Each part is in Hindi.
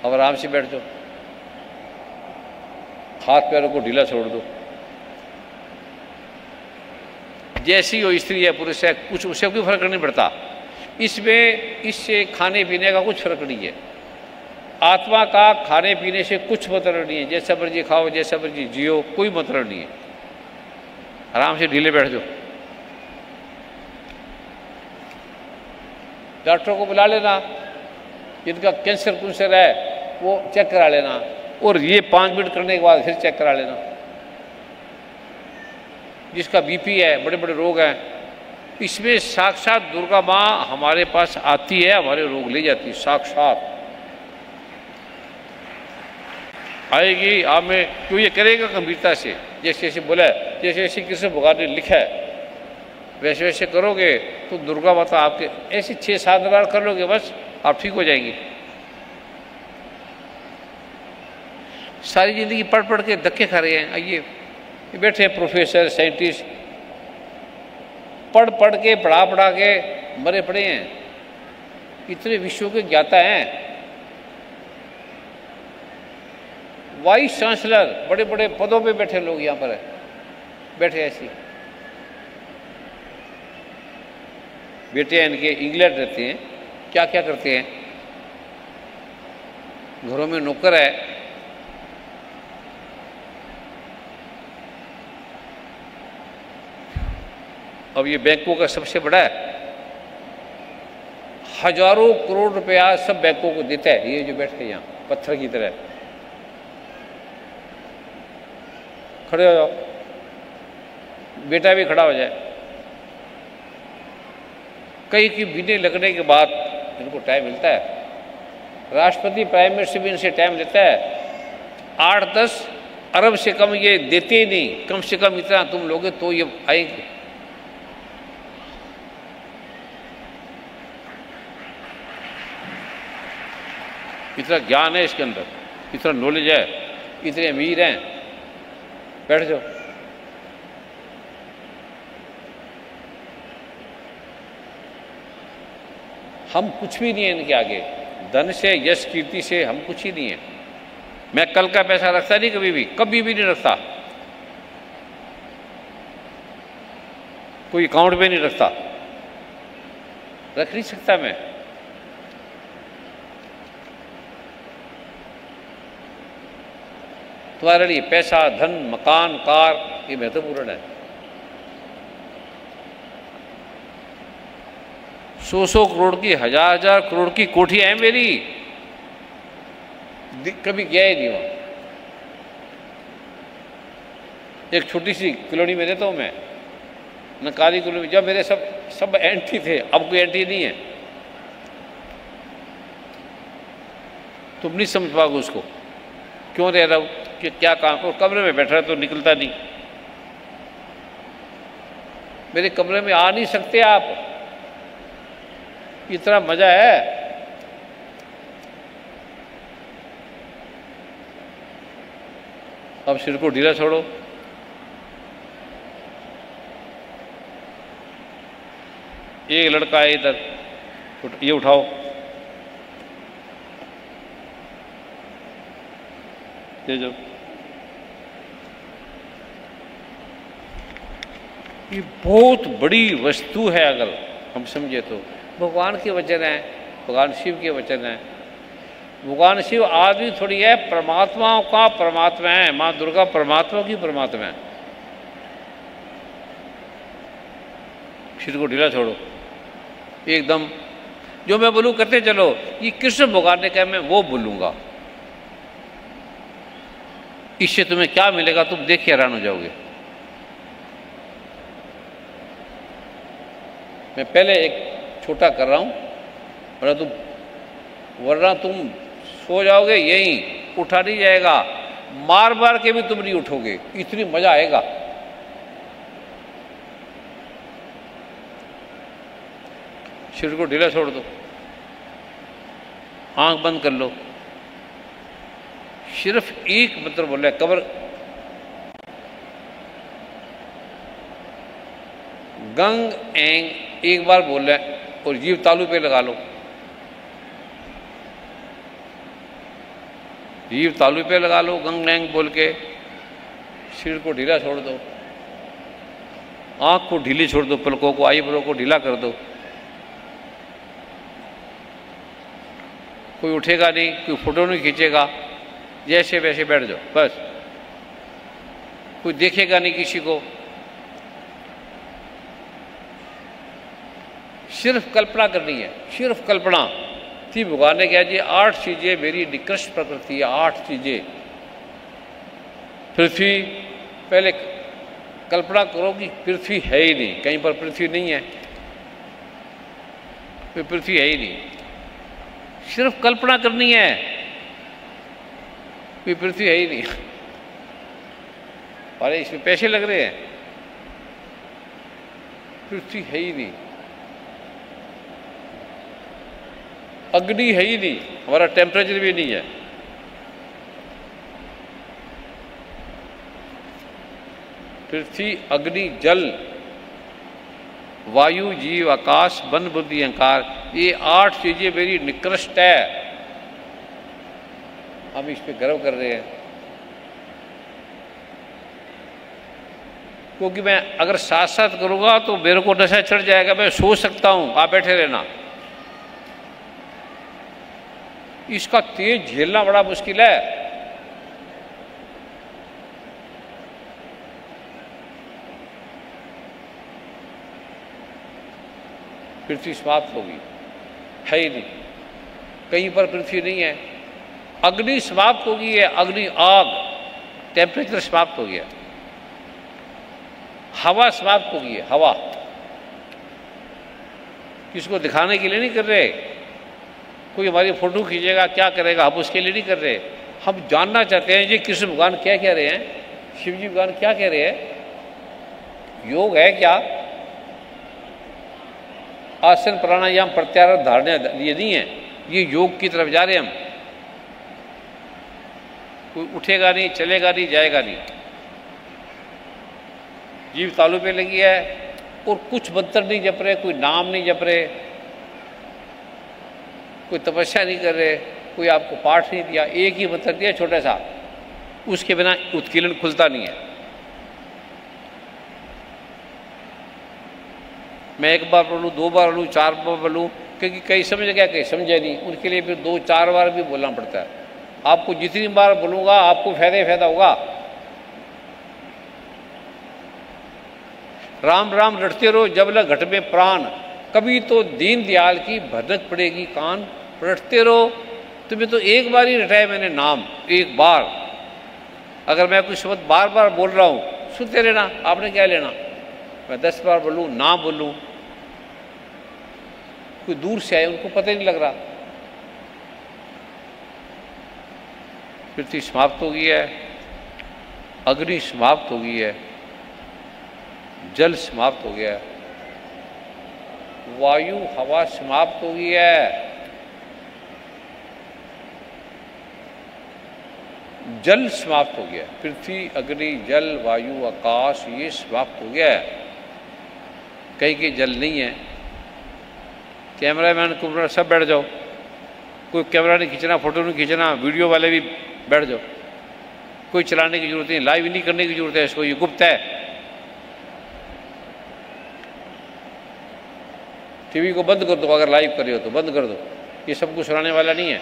अब आराम से बैठ जाओ, हाथ पैरों को ढीला छोड़ दो। जैसी हो स्त्री है पुरुष है, कुछ उससे कोई फर्क नहीं पड़ता। इसमें इससे खाने पीने का कुछ फर्क नहीं है। आत्मा का खाने पीने से कुछ मतलब नहीं है। जैसा मर्जी खाओ, जैसा मर्जी जियो, कोई मतलब नहीं है। आराम से ढीले बैठ जाओ। डॉक्टर को बुला लेना, जिनका कैंसर कुंसर है वो चेक करा लेना, और ये 5 मिनट करने के बाद फिर चेक करा लेना। जिसका बीपी है, बड़े बड़े रोग हैं, इसमें साक्षात दुर्गा माँ हमारे पास आती है, हमारे रोग ले जाती है। साक्षात आएगी आप में, क्यों ये करेगा गंभीरता से। जैसे जैसे बोला है, जैसे जैसे कृष्ण भगवान ने लिखा है वैसे वैसे करोगे तो दुर्गा माता आपके ऐसे 6-7 बार कर लोगे, बस आप ठीक हो जाएंगे। सारी जिंदगी पढ़ पढ़ के धक्के खा रहे हैं। आइए बैठे हैं प्रोफेसर साइंटिस्ट, पढ़ पढ़ के पढ़ा पढ़ा के मरे पड़े हैं। इतने विश्व के ज्ञाता हैं, वाइस चांसलर, बड़े बड़े पदों पे बैठे लोग यहाँ पर बैठे ऐसी। बेटे हैं इनके, इंग्लैंड रहते हैं, क्या क्या करते हैं, घरों में नौकर है। अब ये बैंकों का सबसे बड़ा है, हजारों करोड़ रुपया सब बैंकों को देता है। ये जो बैठे हैं यहाँ पत्थर की तरह, खड़े हो जाओ, बेटा भी खड़ा हो जाए। कई की बीने लगने के बाद इनको टाइम मिलता है। राष्ट्रपति प्राइम मिनिस्टर भी इनसे टाइम लेता है। 8-10 अरब से कम ये देते ही नहीं, कम से कम इतना तुम लोगे तो ये आएंगे। इतना ज्ञान है इसके अंदर, इतना नॉलेज है, इतने अमीर हैं। बैठ जाओ। हम कुछ भी नहीं है इनके आगे, धन से, यश कीर्ति से हम कुछ ही नहीं है। मैं कल का पैसा रखता नहीं, कभी भी नहीं रखता, कोई अकाउंट में नहीं रखता, रख नहीं सकता मैं। तुम्हारे लिए पैसा, धन, मकान, कार ये महत्वपूर्ण है। 100 करोड़ की, 1000 करोड़ की कोठियां हैं मेरी, कभी गया ही नहीं वहां। एक छोटी सी कॉलोनी में रहता हूं मैं, नकारी कॉलोनी। जब मेरे सब एंटी थे, अब कोई एंटी नहीं है। तुम नहीं समझ पाओगे उसको, क्यों रह रहा हूं, कि क्या काम को। कमरे में बैठा तो निकलता नहीं, मेरे कमरे में आ नहीं सकते आप, इतना मजा है। अब सिर को ढीला छोड़ो। एक लड़का है इधर, ये उठाओ, ये जो ये बहुत बड़ी वस्तु है, अगर हम समझे तो। भगवान के वचन है, भगवान शिव के वचन है। भगवान शिव आदमी थोड़ी है, परमात्माओं का परमात्मा है। माँ दुर्गा परमात्मा की परमात्मा है। सिर को ढीला छोड़ो एकदम। जो मैं बोलूँ करते चलो। ये कृष्ण भगवान ने कहा, मैं वो बोलूँगा। इससे तुम्हें क्या मिलेगा, तुम देख के हैरान हो जाओगे। मैं पहले एक छोटा कर रहा हूं, वरना तुम सो जाओगे यहीं, उठा नहीं जाएगा। मार मार के भी तुम नहीं उठोगे, इतनी मजा आएगा। सिर को ढीला छोड़ दो, आंख बंद कर लो। सिर्फ एक मंत्र बोल रहा है, कब्र गंग एंग एक बार बोल रहा है, और जीव तालू पे लगा लो। जीभ तालू पे लगा लो, गंग नैंग बोल के। सिर को ढीला छोड़ दो, आँख को ढीली छोड़ दो, पलकों को, आईब्रो को ढीला कर दो। कोई उठेगा नहीं, कोई फोटो नहीं खींचेगा, जैसे वैसे बैठ जाओ बस। कोई देखेगा नहीं किसी को, सिर्फ कल्पना करनी है, सिर्फ कल्पना। थी भगवान ने कहा जी 8 चीजें मेरी निकृष्ट प्रकृति है, 8 चीजें। पृथ्वी, पहले कल्पना करो कि पृथ्वी है ही नहीं, कहीं पर पृथ्वी नहीं है, कोई पृथ्वी है ही नहीं, सिर्फ कल्पना करनी है, कोई पृथ्वी है ही नहीं। अरे इसमें पैसे लग रहे हैं, पृथ्वी है ही नहीं, अग्नि है ही नहीं, हमारा टेम्परेचर भी नहीं है। पृथ्वी, अग्नि, जल, वायु, जीव, आकाश, मन, बुद्धि, अहंकार, ये 8 चीजें मेरी निकृष्ट है। हम इस पे गर्व कर रहे हैं, क्योंकि मैं अगर साथ साथ करूंगा तो मेरे को नशा चढ़ जाएगा, मैं सो सकता हूं, आप बैठे रहना। इसका तेज झेलना बड़ा मुश्किल है। पृथ्वी समाप्त होगी, है ही नहीं, कहीं पर पृथ्वी नहीं है। अग्नि समाप्त होगी है, अग्नि, आग, टेम्परेचर समाप्त हो गया। हवा समाप्त होगी है, हवा, किसको दिखाने के लिए नहीं कर रहे, कोई हमारी फोटो खींचेगा क्या करेगा, हम उसके लिए नहीं कर रहे। हम जानना चाहते हैं जी कृष्ण भगवान क्या कह रहे हैं, शिव जी भगवान क्या कह रहे हैं, योग है क्या, आसन प्राणायाम प्रत्याहार धारणा ये नहीं है, ये योग की तरफ जा रहे हैं हम। कोई उठेगा नहीं, चलेगा नहीं, जाएगा नहीं, जीव तालू पे लगी है और कुछ मंत्र नहीं जप रहे, कोई नाम नहीं जप रहे, कोई तपस्या नहीं कर रहे, कोई आपको पाठ नहीं दिया, एक ही मंत्र दिया छोटा सा, उसके बिना उत्कीर्ण खुलता नहीं है। मैं एक बार बोलूँ, 2 बार बोलूँ, 4 बार बोलूँ, क्योंकि कई समझ गया, कई समझे नहीं, उनके लिए फिर 2-4 बार भी बोलना पड़ता है। आपको जितनी बार बोलूँगा आपको फायदा होगा। राम राम रटते रहो जब लग घट में प्राण, कभी तो दीन दयाल की भनक पड़ेगी कान। रटते रहो, तुम्हें तो एक बार ही रटाया मैंने नाम, एक बार। अगर मैं कुछ शब्द बार बार बोल रहा हूँ, सुनते रहना, आपने क्या लेना। मैं 10 बार बोलूँ, ना बोलूँ, कोई दूर से आए उनको पता ही नहीं लग रहा। पृथ्वी समाप्त हो गई है, अग्नि समाप्त हो गई है, जल समाप्त हो गया है, वायु हवा समाप्त हो गई है, जल समाप्त हो गया। पृथ्वी, अग्नि, जल, वायु, आकाश ये समाप्त हो गया है। कहीं जल नहीं है। कैमरामैन कुमरा सब बैठ जाओ, कोई कैमरा नहीं खींचना, फोटो नहीं खींचना, वीडियो वाले भी बैठ जाओ, कोई चलाने की जरूरत नहीं, लाइव नहीं करने की जरूरत है इसको, ये गुप्त है। टीवी को बंद कर दो, अगर लाइव कर रहे हो तो बंद कर दो, ये सबको सुनाने वाला नहीं है।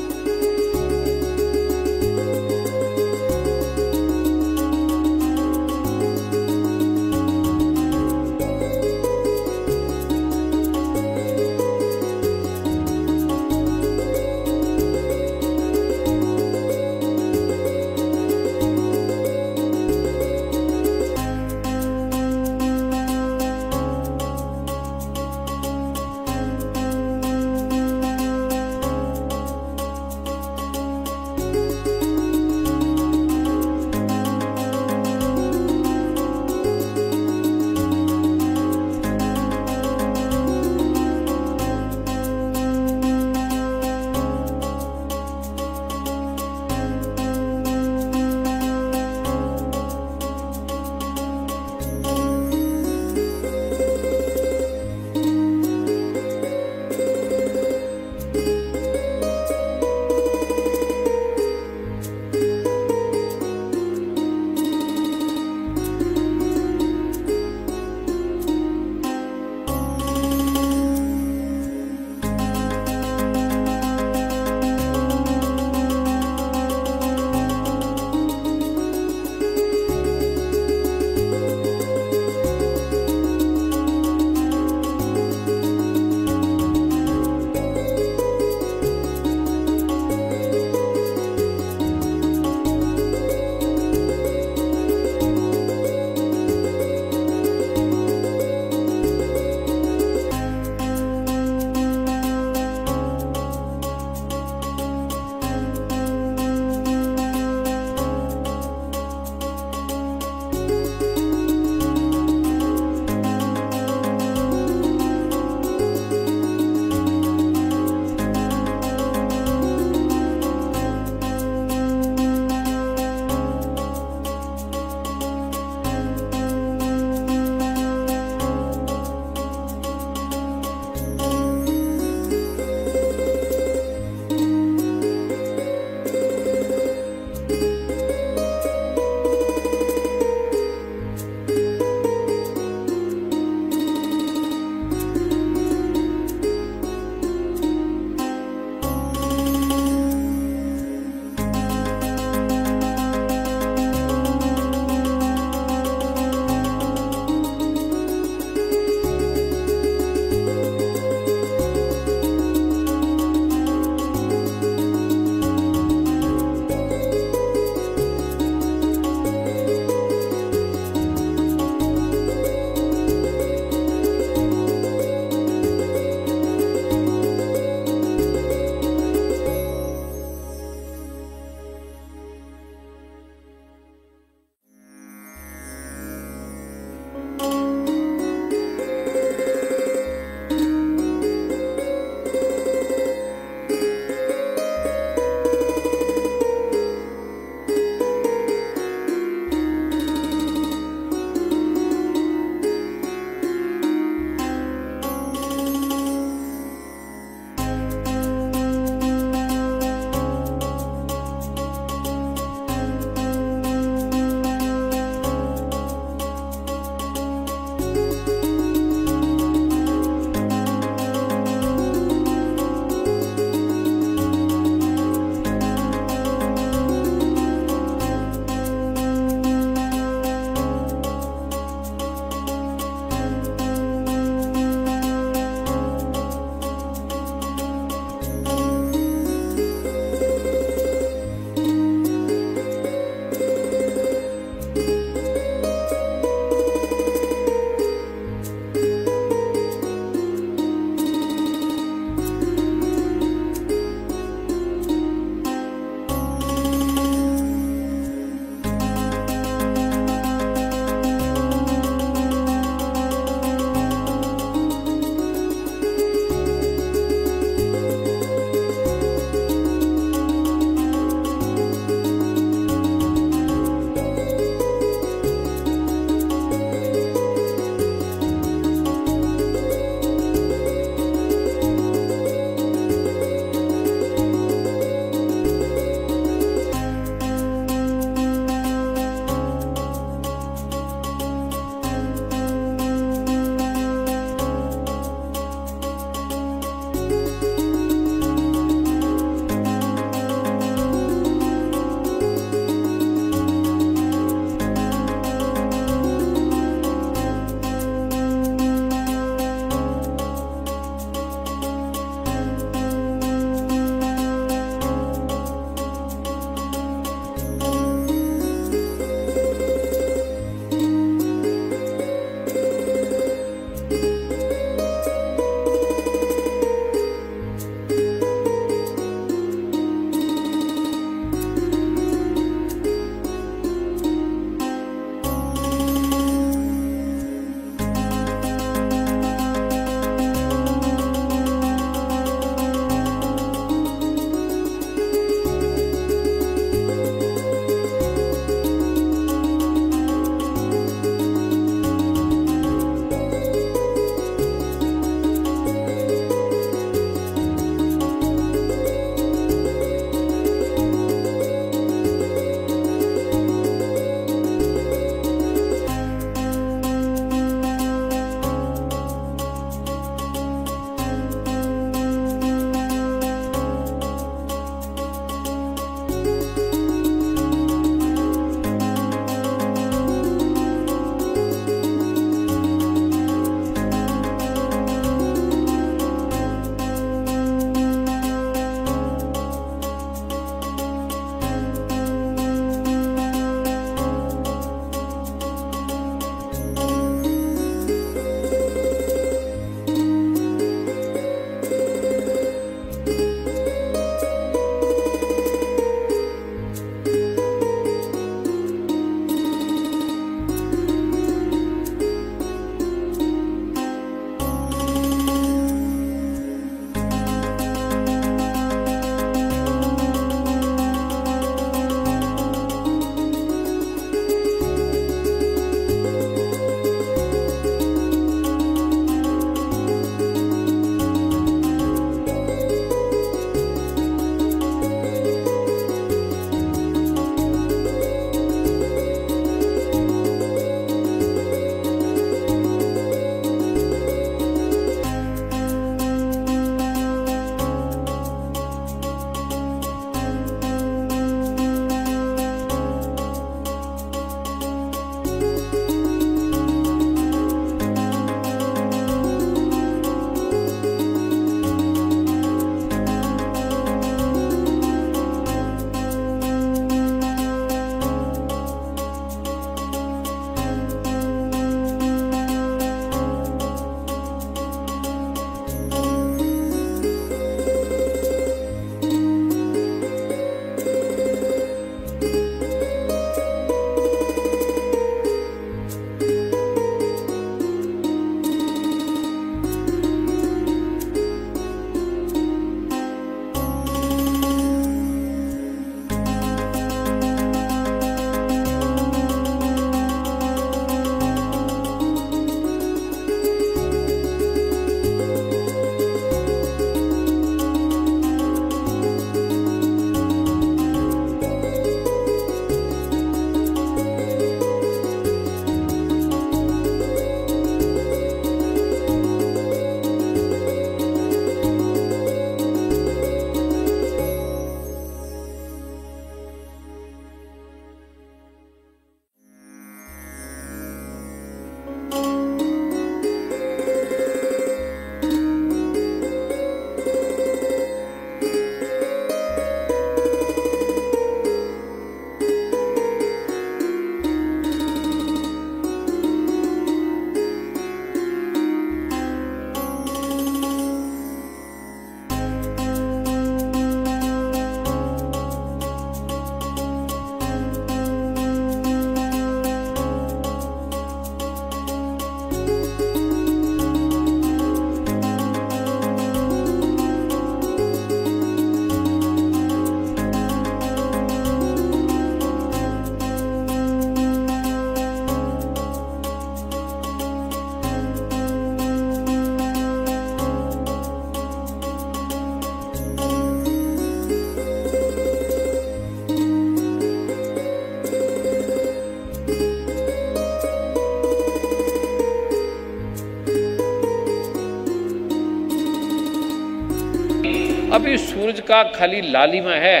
भी सूरज का खाली लालिमा है।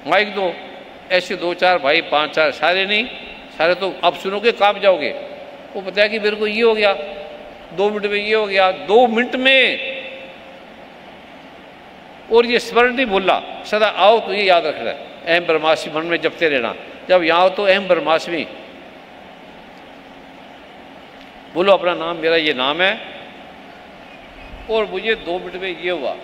माइक दो, ऐसे 2-4 भाई 5-4, सारे नहीं, सारे तो अब सुनोगे कांप जाओगे। वो बताया कि मेरे को ये हो गया, 2 मिनट में ये हो गया, 2 मिनट में। और ये स्मरण नहीं भूलना, सदा आओ तो ये याद रखना, अहम ब्रह्मास्मि मन में जपते रहना। जब यहाँ हो तो अहम ब्रह्मास्मि बोलो, अपना नाम मेरा ये नाम है और मुझे 2 मिनट में ये हुआ।